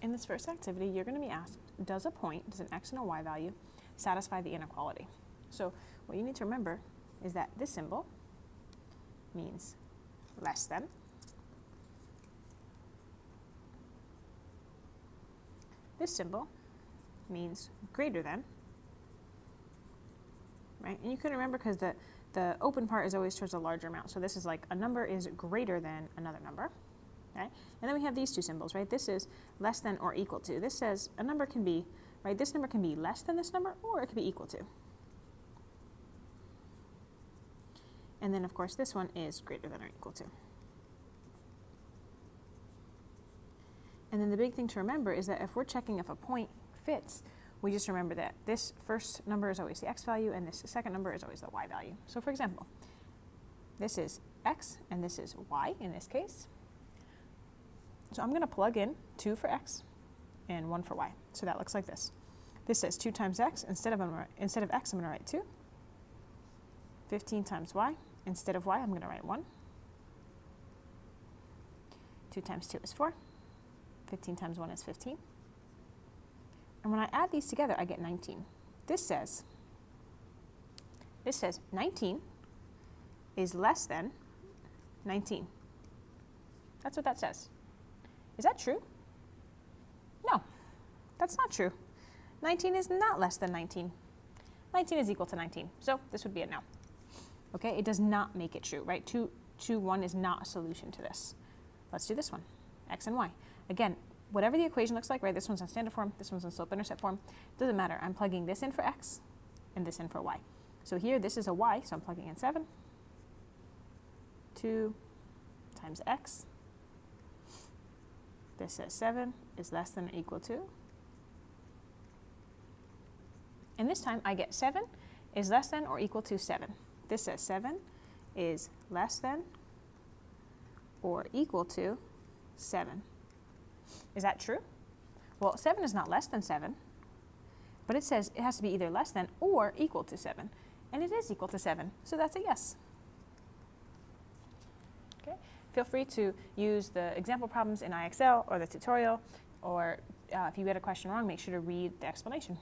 In this first activity, you're going to be asked, does an x and a y value satisfy the inequality? So what you need to remember is that this symbol means less than. This symbol means greater than, right? And you can remember because the open part is always towards a larger amount. So this is like a number is greater than another number, okay? And then we have these two symbols, right? This is less than or equal to. This says a number can be, right? This number can be less than this number, or it could be equal to. And then of course this one is greater than or equal to. And then the big thing to remember is that if we're checking if a point fits, we just remember that this first number is always the x value and this second number is always the y value. So for example, this is x and this is y in this case. So I'm going to plug in 2 for x and 1 for y. So that looks like this. This says 2 times x. Instead of x, I'm going to write 2. 15 times y. Instead of y, I'm going to write 1. 2 times 2 is 4. 15 times 1 is 15. And when I add these together, I get 19. This says 19 is less than 19. That's what that says. Is that true? No, that's not true. 19 is not less than 19. 19 is equal to 19. So this would be a no. Okay, it does not make it true, right? 2, 1 is not a solution to this. Let's do this one, x and y. Again, whatever the equation looks like, right? This one's in standard form, this one's in slope-intercept form. Doesn't matter. I'm plugging this in for x and this in for y. So here, this is a y, so I'm plugging in 7. 2 times x. This says 7 is less than or equal to. And this time, I get 7 is less than or equal to 7. This says 7 is less than or equal to 7. Is that true? Well, 7 is not less than 7, but it says it has to be either less than or equal to 7. And it is equal to 7, so that's a yes. Okay. Feel free to use the example problems in IXL or the tutorial, or if you get a question wrong, make sure to read the explanation.